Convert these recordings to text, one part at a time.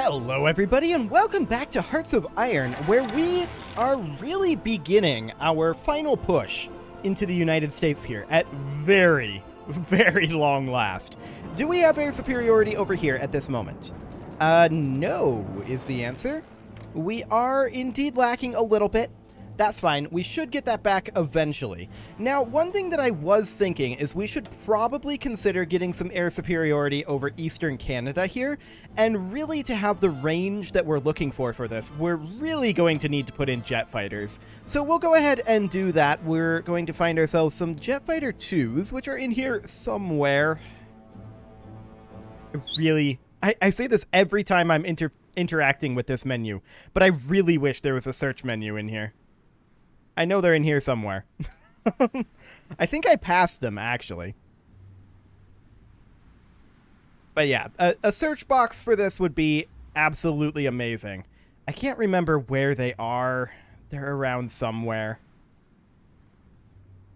Hello everybody and welcome back to Hearts of Iron, where we are really beginning our final push into the United States here at very long last. Do we have air superiority over here at this moment? No is the answer. We are indeed lacking a little bit. That's fine. We should get that back eventually. Now, one thing that I was thinking is we should probably consider getting some air superiority over Eastern Canada here, and really to have the range that we're looking for this, we're really going to need to put in jet fighters. So we'll go ahead and do that. We're going to find ourselves some jet fighter 2s, which are in here somewhere. Really, I say this every time I'm interacting with this menu, but I really wish there was a search menu in here. I know they're in here somewhere. I think I passed them, actually. But yeah, a search box for this would be absolutely amazing. I can't remember where they are. They're around somewhere.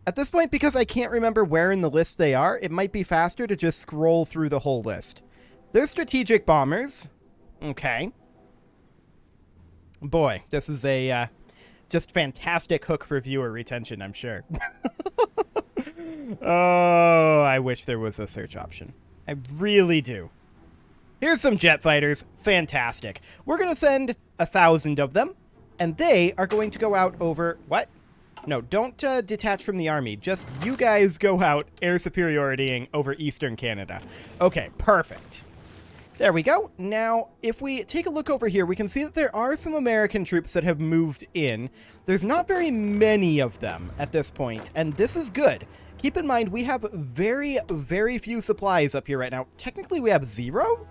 At this point, because I can't remember where in the list they are, it might be faster to just scroll through the whole list. They're strategic bombers. Okay. Boy, this is a... just fantastic hook for viewer retention, I'm sure. Oh, I wish there was a search option. I really do. Here's some jet fighters. Fantastic. We're going to send 1,000 of them, and they are going to go out over... What? No, don't detach from the army. Just you guys go out air superioritying over Eastern Canada. Okay, perfect. There we go. Now, if we take a look over here, we can see that there are some American troops that have moved in. There's not very many of them at this point, and this is good. Keep in mind, we have very few supplies up here right now. Technically, we have 0?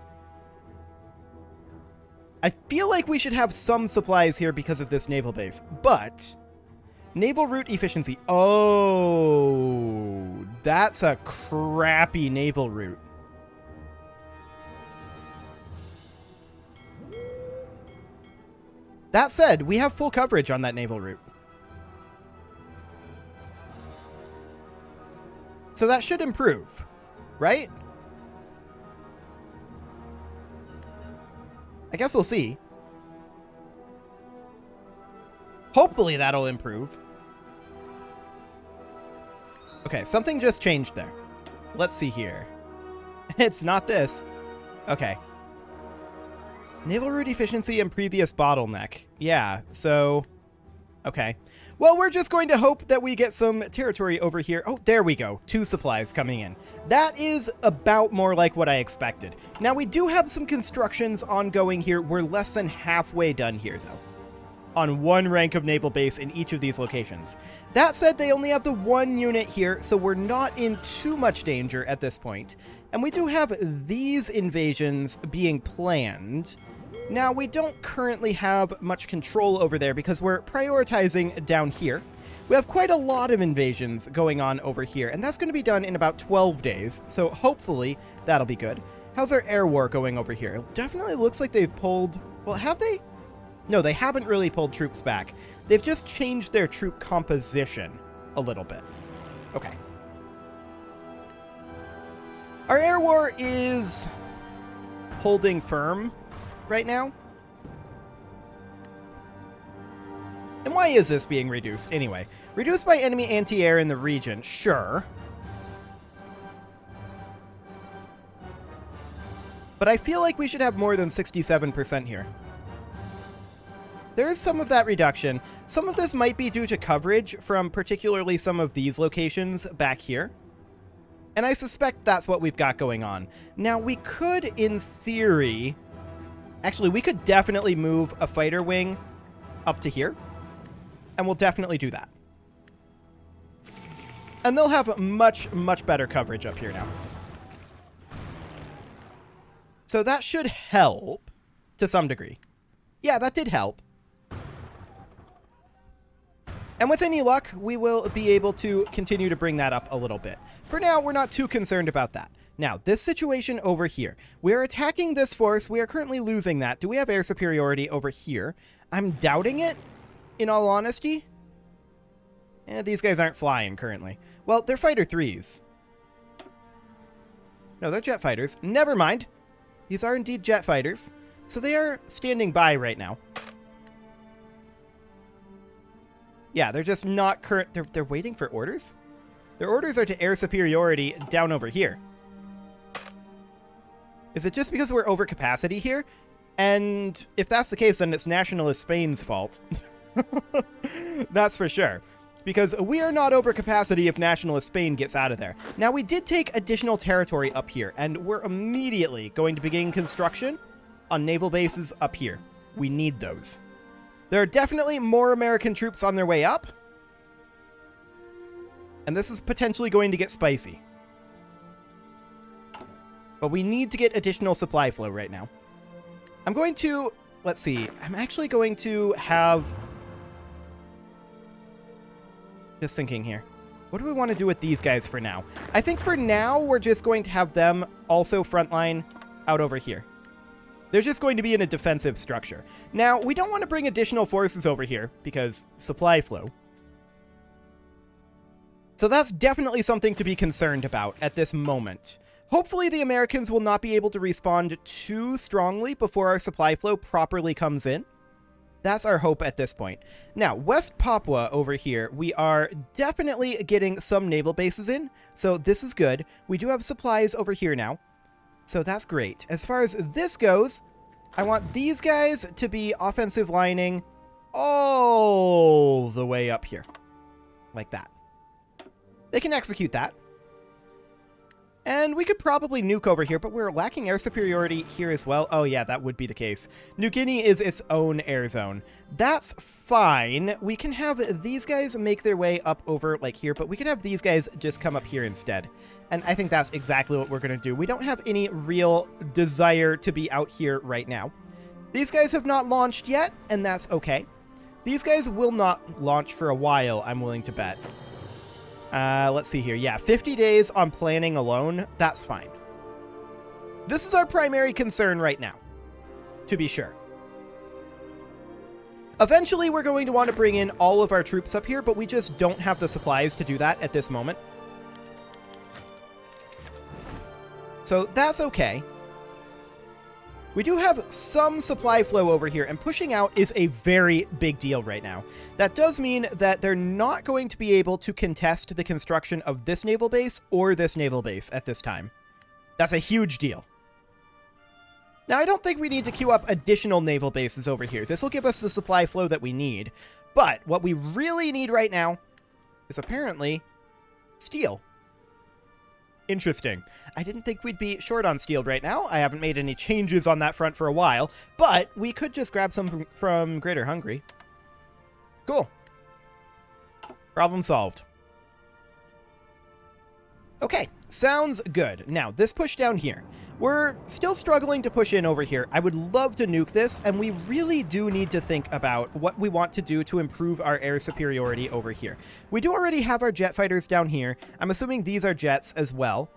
I feel like we should have some supplies here because of this naval base, but... Naval route efficiency. Oh, that's a crappy naval route. That said, we have full coverage on that naval route. So that should improve, right? I guess we'll see. Hopefully that'll improve. Okay, something just changed there. Let's see here. It's not this. Okay. Naval route efficiency and previous bottleneck. Yeah, so... Okay. Well, we're just going to hope that we get some territory over here. Oh, there we go. 2 supplies coming in. That is about more like what I expected. Now, we do have some constructions ongoing here. We're less than halfway done here, though. On 1 rank of naval base in each of these locations. That said, they only have the 1 unit here, so we're not in too much danger at this point. And we do have these invasions being planned. Now, we don't currently have much control over there because we're prioritizing down here. We have quite a lot of invasions going on over here, and that's going to be done in about 12 days, so hopefully that'll be good. How's our air war going over here? It definitely looks like they've pulled... Well, have they? No, they haven't really pulled troops back. They've just changed their troop composition a little bit. Okay. Our air war is holding firm right now. And why is this being reduced? Anyway, reduced by enemy anti-air in the region. Sure. But I feel like we should have more than 67% here. There is some of that reduction. Some of this might be due to coverage from particularly some of these locations back here. And I suspect that's what we've got going on. Now, we could, in theory... Actually, we could definitely move a fighter wing up to here. And we'll definitely do that. And they'll have much better coverage up here now. So that should help to some degree. Yeah, that did help. And with any luck, we will be able to continue to bring that up a little bit. For now, we're not too concerned about that. Now, this situation over here. We are attacking this force. We are currently losing that. Do we have air superiority over here? I'm doubting it, in all honesty. These guys aren't flying currently. Well, they're fighter 3s. No, they're jet fighters. Never mind. These are indeed jet fighters. So they are standing by right now. Yeah, they're just not current. They're waiting for orders? Their orders are to air superiority down over here. Is it just because we're over capacity here? And if that's the case, then it's nationalist Spain's fault. That's for sure. Because we are not over capacity if nationalist Spain gets out of there. Now, we did take additional territory up here, and we're immediately going to begin construction on naval bases up here. We need those. There are definitely more American troops on their way up. And this is potentially going to get spicy. But we need to get additional supply flow right now. I'm going to... Let's see. I'm actually going to have... Just thinking here. What do we want to do with these guys for now? I think for now, we're just going to have them also frontline out over here. They're just going to be in a defensive structure. Now, we don't want to bring additional forces over here because supply flow. So that's definitely something to be concerned about at this moment. Hopefully the Americans will not be able to respond too strongly before our supply flow properly comes in. That's our hope at this point. Now, West Papua over here, we are definitely getting some naval bases in, so this is good. We do have supplies over here now, so that's great. As far as this goes, I want these guys to be offensive lining all the way up here, like that. They can execute that. And we could probably nuke over here, but we're lacking air superiority here as well. Oh yeah, that would be the case. New Guinea is its own air zone. That's fine. We can have these guys make their way up over like here, but we could have these guys just come up here instead. And I think that's exactly what we're going to do. We don't have any real desire to be out here right now. These guys have not launched yet, and that's okay. These guys will not launch for a while, I'm willing to bet. Let's see here. Yeah, 50 days on planning alone. That's fine. This is our primary concern right now, to be sure. Eventually, we're going to want to bring in all of our troops up here, but we just don't have the supplies to do that at this moment. So that's okay. We do have some supply flow over here, and pushing out is a very big deal right now. That does mean that they're not going to be able to contest the construction of this naval base or this naval base at this time. That's a huge deal. Now, I don't think we need to queue up additional naval bases over here. This will give us the supply flow that we need. But what we really need right now is apparently steel. Interesting. I didn't think we'd be short on steel right now. I haven't made any changes on that front for a while, but we could just grab some from Greater Hungary. Cool. Problem solved. Okay, sounds good. Now, this push down here. We're still struggling to push in over here. I would love to nuke this, and we really do need to think about what we want to do to improve our air superiority over here. We do already have our jet fighters down here. I'm assuming these are jets as well.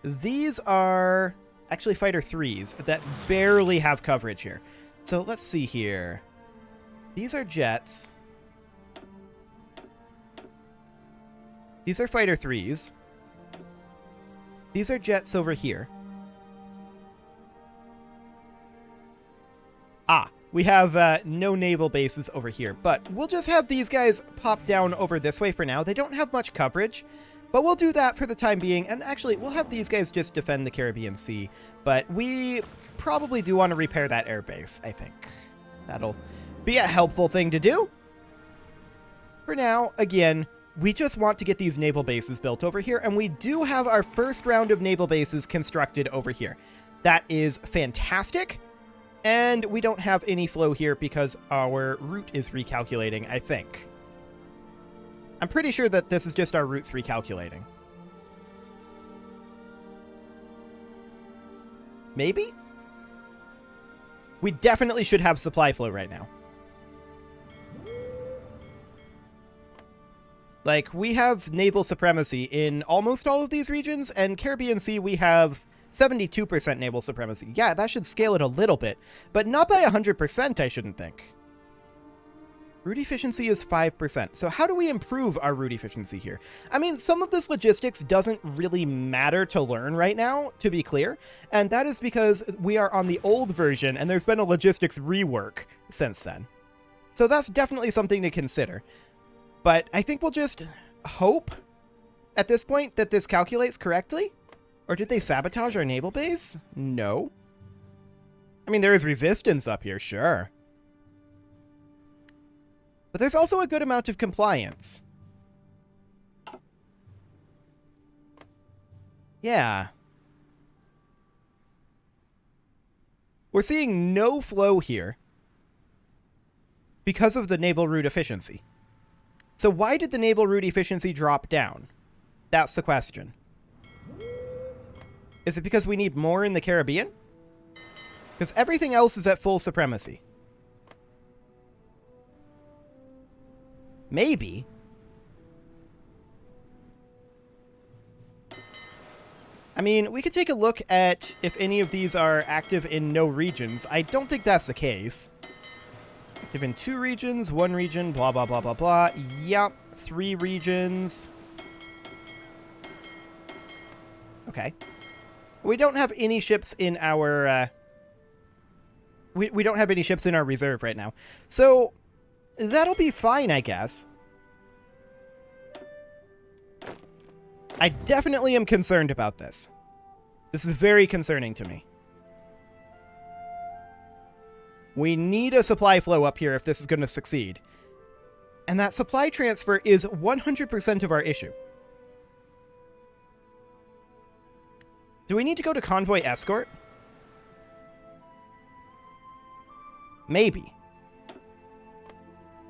These are actually fighter 3s that barely have coverage here. So let's see here. These are jets. These are fighter 3s. These are jets over here. Ah, we have no naval bases over here, but we'll just have these guys pop down over this way for now. They don't have much coverage, but we'll do that for the time being. And actually, we'll have these guys just defend the Caribbean Sea, but we probably do want to repair that airbase, I think. That'll be a helpful thing to do. For now, again, we just want to get these naval bases built over here, and we do have our first round of naval bases constructed over here. That is fantastic. And we don't have any flow here because our route is recalculating, I think. I'm pretty sure that this is just our routes recalculating. Maybe? We definitely should have supply flow right now. Like, we have naval supremacy in almost all of these regions, and Caribbean Sea we have 72% naval supremacy. Yeah, that should scale it a little bit, but not by 100%, I shouldn't think. Route efficiency is 5%. So how do we improve our route efficiency here? I mean, some of this logistics doesn't really matter to learn right now, to be clear. And that is because we are on the old version and there's been a logistics rework since then. So that's definitely something to consider. But I think we'll just hope at this point that this calculates correctly. Or did they sabotage our naval base? No. I mean, there is resistance up here, sure. But there's also a good amount of compliance. Yeah. We're seeing no flow here because of the naval route efficiency. So why did the naval route efficiency drop down? That's the question. Is it because we need more in the Caribbean? Because everything else is at full supremacy. Maybe. I mean, we could take a look at if any of these are active in no regions. I don't think that's the case. Active in 2 regions, 1 region, blah, blah, blah, blah, blah. Yep, 3 regions. Okay. We don't have any ships in our... We don't have any ships in our reserve right now. So... that'll be fine, I guess. I definitely am concerned about this. This is very concerning to me. We need a supply flow up here if this is going to succeed. And that supply transfer is 100% of our issue. Do we need to go to convoy escort? Maybe.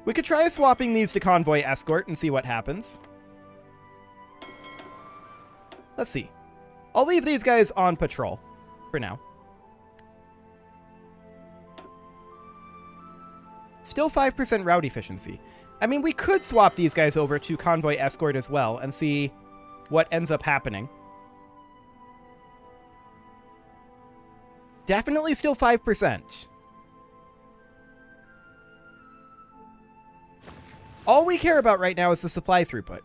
We could try swapping these to convoy escort and see what happens. Let's see. I'll leave these guys on patrol for now. Still 5% route efficiency. I mean, we could swap these guys over to convoy escort as well and see what ends up happening. Definitely still 5%. All we care about right now is the supply throughput.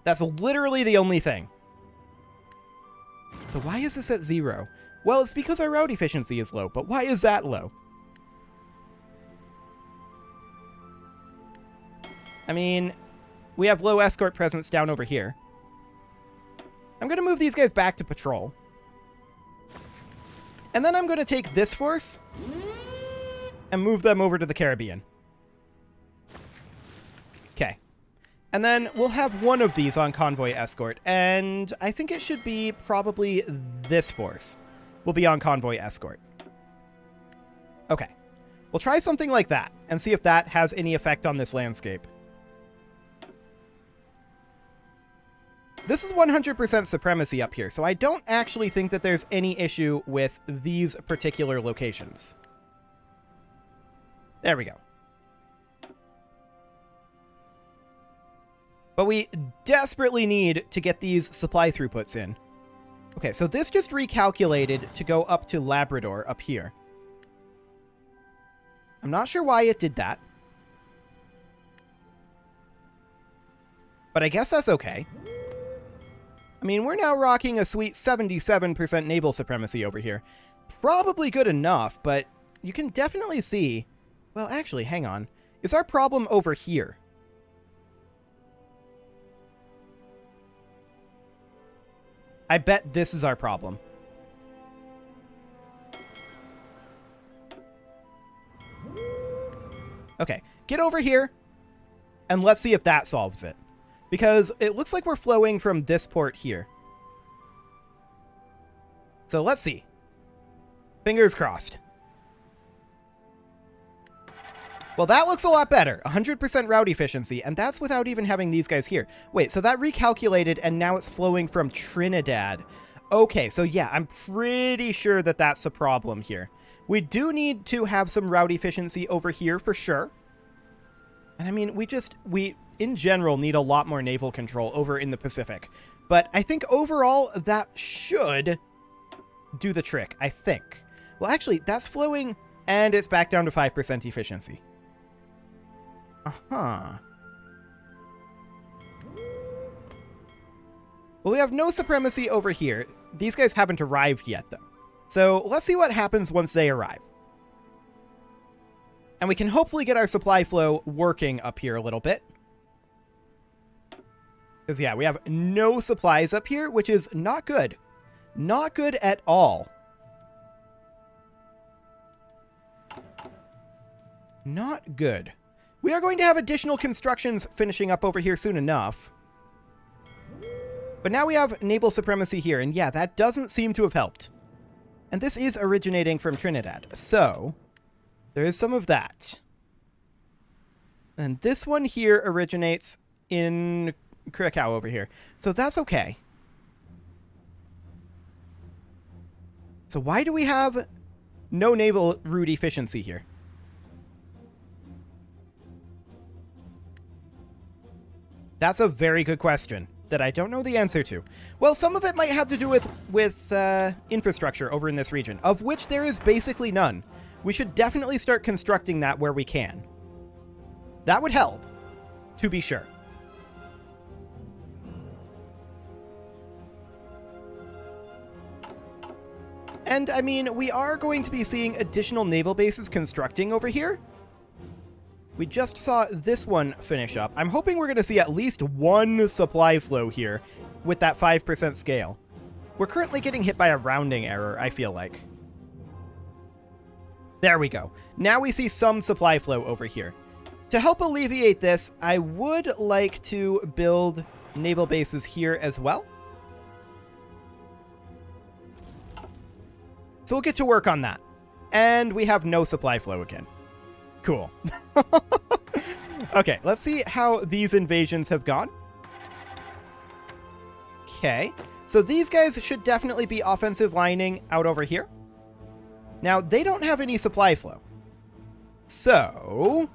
That's literally the only thing. So why is this at 0? Well, it's because our route efficiency is low, but why is that low? I mean, we have low escort presence down over here. I'm going to move these guys back to patrol. And then I'm going to take this force and move them over to the Caribbean. Okay. And then we'll have one of these on convoy escort, and I think it should be probably this force will be on convoy escort. Okay. We'll try something like that and see if that has any effect on this landscape. This is 100% supremacy up here, so I don't actually think that there's any issue with these particular locations. There we go. But we desperately need to get these supply throughputs in. Okay, so this just recalculated to go up to Labrador up here. I'm not sure why it did that. But I guess that's okay. I mean, we're now rocking a sweet 77% naval supremacy over here. Probably good enough, but you can definitely see... Well, actually, hang on. Is our problem over here? I bet this is our problem. Okay, get over here, and let's see if that solves it. Because it looks like we're flowing from this port here. So let's see. Fingers crossed. Well, that looks a lot better. 100% route efficiency, and that's without even having these guys here. Wait, so that recalculated, and now it's flowing from Trinidad. Okay, so yeah, I'm pretty sure that that's the problem here. We do need to have some route efficiency over here for sure. And I mean, we in general need a lot more naval control over in the Pacific. But I think overall that should do the trick, I think. Well, actually, that's flowing, and it's back down to 5% efficiency. Uh-huh. Well, we have no supremacy over here. These guys haven't arrived yet, though. So let's see what happens once they arrive. And we can hopefully get our supply flow working up here a little bit. Because, yeah, we have no supplies up here, which is not good. Not good at all. Not good. We are going to have additional constructions finishing up over here soon enough. But now we have naval supremacy here, and yeah, that doesn't seem to have helped. And this is originating from Trinidad, so there is some of that. And this one here originates in Curacao over here, so that's okay. So why do we have no naval route efficiency here? That's a very good question that I don't know the answer to. Well, some of it might have to do with infrastructure over in this region, of which there is basically none. We should definitely start constructing that where we can. That would help, to be sure. And, I mean, we are going to be seeing additional naval bases constructing over here. We just saw this one finish up. I'm hoping we're going to see at least one supply flow here with that 5% scale. We're currently getting hit by a rounding error, I feel like. There we go. Now we see some supply flow over here. To help alleviate this, I would like to build naval bases here as well. So we'll get to work on that. And we have no supply flow again. Cool. Okay, let's see how these invasions have gone. Okay, so these guys should definitely be offensive lining out over here. Now, they don't have any supply flow. So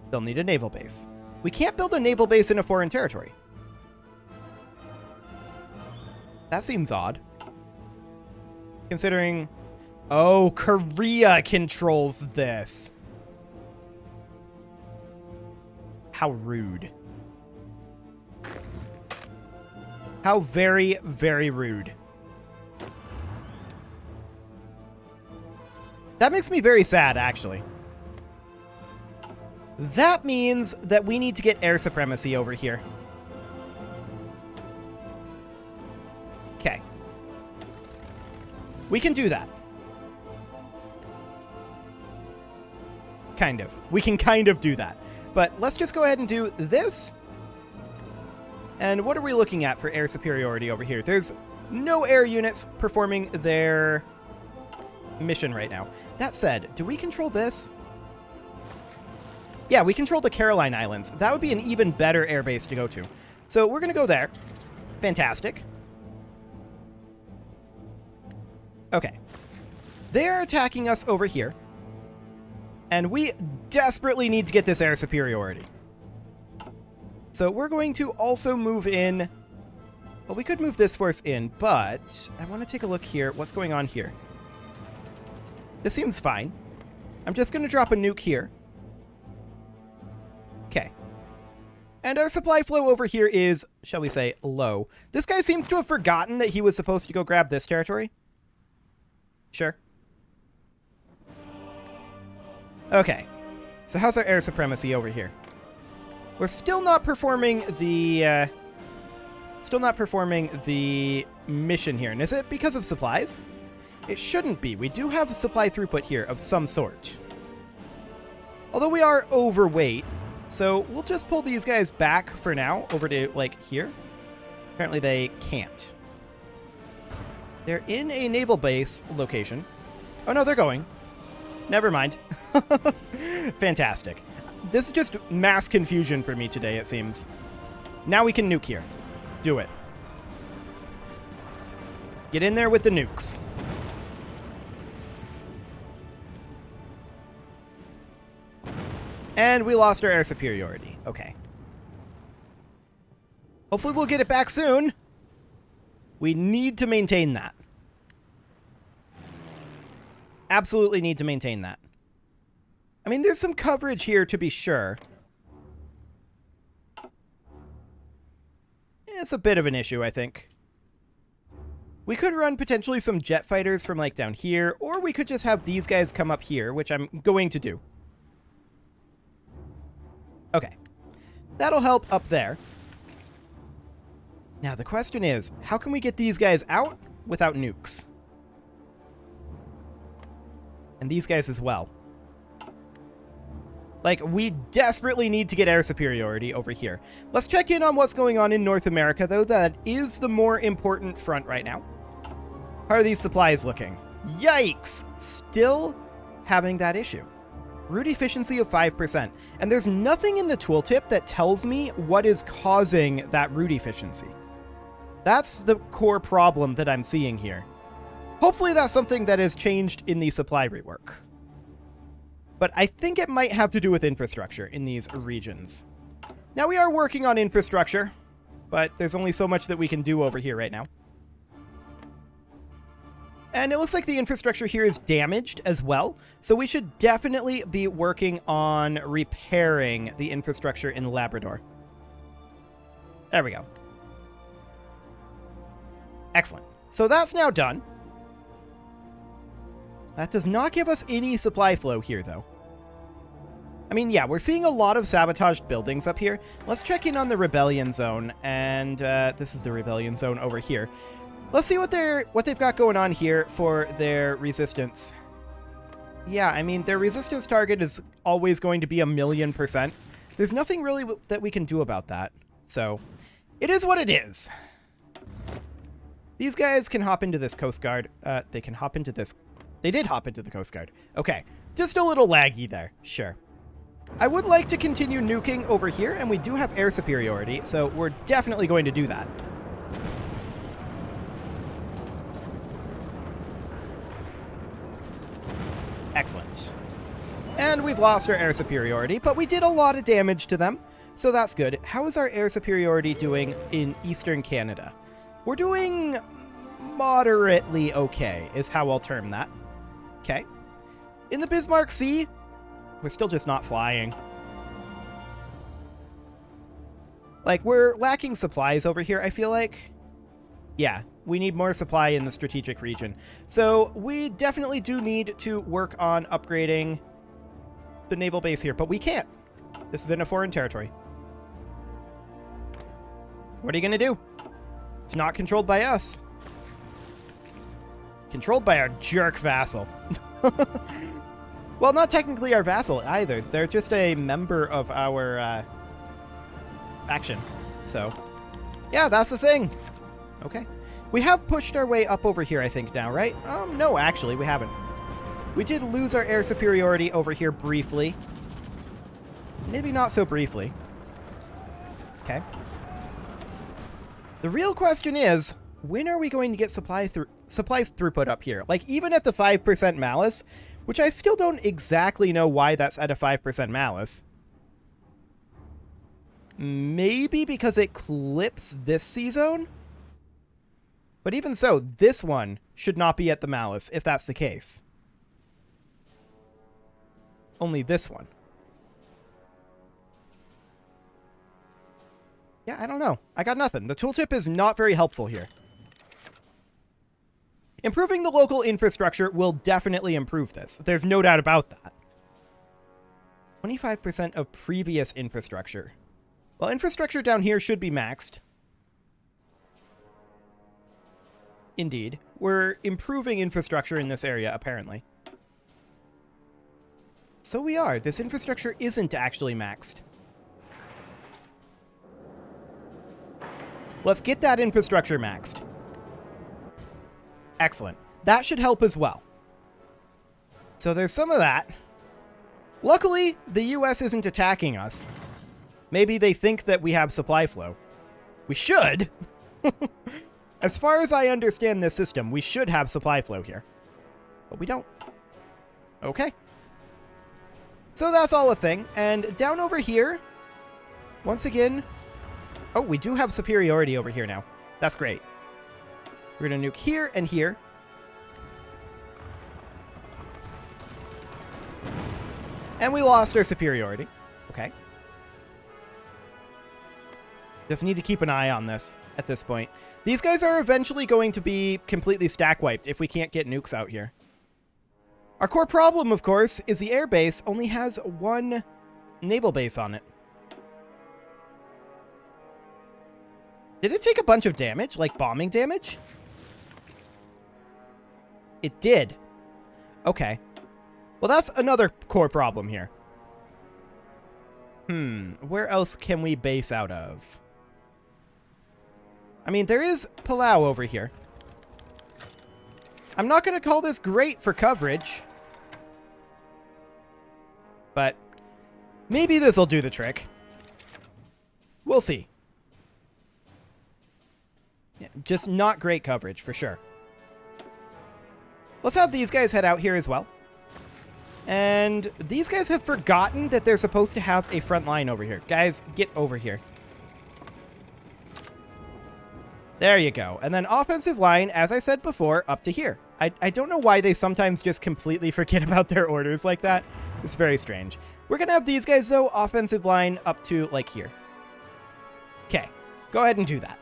they'll need a naval base. We can't build a naval base in a foreign territory. That seems odd. Considering... Oh, Korea controls this. How rude. How very, very rude. That makes me very sad, actually. That means that we need to get air supremacy over here. Okay. We can do that. Kind of. We can kind of do that. But let's just go ahead and do this. And what are we looking at for air superiority over here? There's no air units performing their mission right now. That said, do we control this? Yeah, we control the Caroline Islands. That would be an even better airbase to go to. So we're going to go there. Fantastic. Okay. They're attacking us over here. And we desperately need to get this air superiority. So we're going to also move in. Well, we could move this force in, but I want to take a look here. What's going on here? This seems fine. I'm just going to drop a nuke here. Okay. And our supply flow over here is, shall we say, low. This guy seems to have forgotten that he was supposed to go grab this territory. Sure. Okay, so how's our air supremacy over here? We're still not performing the mission here. And is it because of supplies? It shouldn't be. We do have supply throughput here of some sort. Although we are overweight, so we'll just pull these guys back for now over to, like, here. Apparently they can't. They're in a naval base location. Oh, no, they're going. Never mind. Fantastic. This is just mass confusion for me today, it seems. Now we can nuke here. Do it. Get in there with the nukes. And we lost our air superiority. Okay. Hopefully we'll get it back soon. We need to maintain that. Absolutely need to maintain that. I mean, there's some coverage here to be sure. It's a bit of an issue, I think. We could run potentially some jet fighters from like down here, or we could just have these guys come up here, which I'm going to do. Okay. That'll help up there. Now, the question is, how can we get these guys out without nukes? And these guys as well. Like, we desperately need to get air superiority over here. Let's check in on what's going on in North America, though. That is the more important front right now. How are these supplies looking? Yikes! Still having that issue. Root efficiency of 5%. And there's nothing in the tooltip that tells me what is causing that root efficiency. That's the core problem that I'm seeing here. Hopefully that's something that has changed in the supply rework. But I think it might have to do with infrastructure in these regions. Now, we are working on infrastructure, but there's only so much that we can do over here right now. And it looks like the infrastructure here is damaged as well, so we should definitely be working on repairing the infrastructure in Labrador. There we go. Excellent. So that's now done. That does not give us any supply flow here, though. I mean, yeah, we're seeing a lot of sabotaged buildings up here. Let's check in on the rebellion zone, and this is the rebellion zone over here. Let's see what they've got going on here for their resistance. Yeah, I mean, their resistance target is always going to be 1,000,000%. There's nothing really that we can do about that. So, it is what it is. These guys can hop into this Coast Guard. They can hop into this. They did hop into the Coast Guard. Okay, just a little laggy there. Sure. I would like to continue nuking over here, and we do have air superiority, so we're definitely going to do that. Excellent. And we've lost our air superiority, but we did a lot of damage to them, so that's good. How is our air superiority doing in Eastern Canada? We're doing moderately okay, is how I'll term that. Okay. In the Bismarck Sea, we're still just not flying. Like, we're lacking supplies over here, I feel like. Yeah, we need more supply in the strategic region. So we definitely do need to work on upgrading the naval base here, but we can't. This is in a foreign territory. What are you going to do? It's not controlled by us. Controlled by our jerk vassal. Well, not technically our vassal either. They're just a member of our faction. So, yeah, that's the thing. Okay. We have pushed our way up over here, I think, now, right? No, actually, we haven't. We did lose our air superiority over here briefly. Maybe not so briefly. Okay. The real question is, when are we going to get supply throughput up here? Like, even at the 5% malice, which I still don't exactly know why that's at a 5% malice. Maybe because it clips this C-zone? But even so, this one should not be at the malice, if that's the case. Only this one. Yeah, I don't know. I got nothing. The tooltip is not very helpful here. Improving the local infrastructure will definitely improve this. There's no doubt about that. 25% of previous infrastructure. Well, infrastructure down here should be maxed. Indeed. We're improving infrastructure in this area, apparently. So we are. This infrastructure isn't actually maxed. Let's get that infrastructure maxed. Excellent. That should help as well. So there's some of that. Luckily, the US isn't attacking us. Maybe they think that we have supply flow. We should. As far as I understand this system, we should have supply flow here. But we don't. Okay. So that's all a thing. And down over here, once again... Oh, we do have superiority over here now. That's great. We're going to nuke here and here. And we lost our superiority. Okay. Just need to keep an eye on this at this point. These guys are eventually going to be completely stack wiped if we can't get nukes out here. Our core problem, of course, is the air base only has one naval base on it. Did it take a bunch of damage, like bombing damage? It did. Okay. Well, that's another core problem here. Where else can we base out of? I mean, there is Palau over here. I'm not going to call this great for coverage. But maybe this will do the trick. We'll see. Yeah, just not great coverage, for sure. Let's have these guys head out here as well. And these guys have forgotten that they're supposed to have a front line over here. Guys, get over here. There you go. And then offensive line, as I said before, up to here. I don't know why they sometimes just completely forget about their orders like that. It's very strange. We're going to have these guys, though, offensive line up to, like, here. Okay. Go ahead and do that.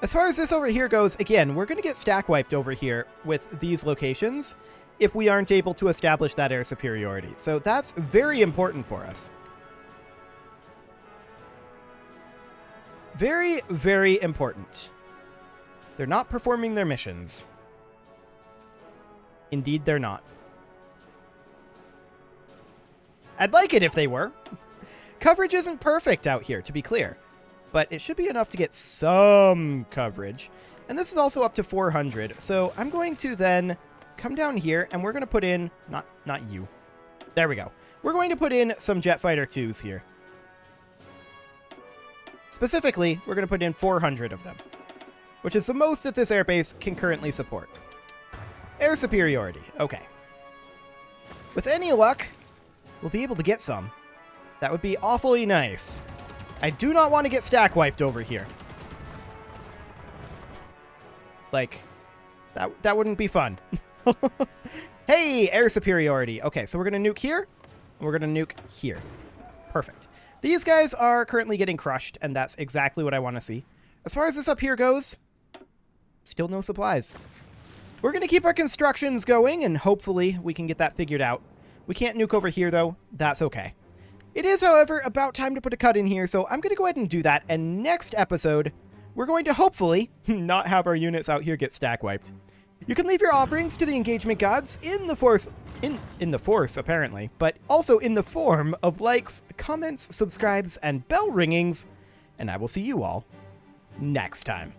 As far as this over here goes, again, we're going to get stack wiped over here with these locations if we aren't able to establish that air superiority. So that's very important for us. Very, very important. They're not performing their missions. Indeed, they're not. I'd like it if they were. Coverage isn't perfect out here, to be clear. But it should be enough to get some coverage. And this is also up to 400. So I'm going to then come down here, and we're going to put in... Not you. There we go. We're going to put in some jet fighter 2s here. Specifically, we're going to put in 400 of them, which is the most that this airbase can currently support. Air superiority. Okay. With any luck, we'll be able to get some. That would be awfully nice. I do not want to get stack wiped over here. Like, that wouldn't be fun. Hey, air superiority. Okay, so we're going to nuke here, and we're going to nuke here. Perfect. These guys are currently getting crushed, and that's exactly what I want to see. As far as this up here goes, still no supplies. We're going to keep our constructions going, and hopefully we can get that figured out. We can't nuke over here, though. That's okay. It is, however, about time to put a cut in here, so I'm going to go ahead and do that, and next episode, we're going to hopefully not have our units out here get stack wiped. You can leave your offerings to the engagement gods in the force, apparently, but also in the form of likes, comments, subscribes, and bell ringings, and I will see you all next time.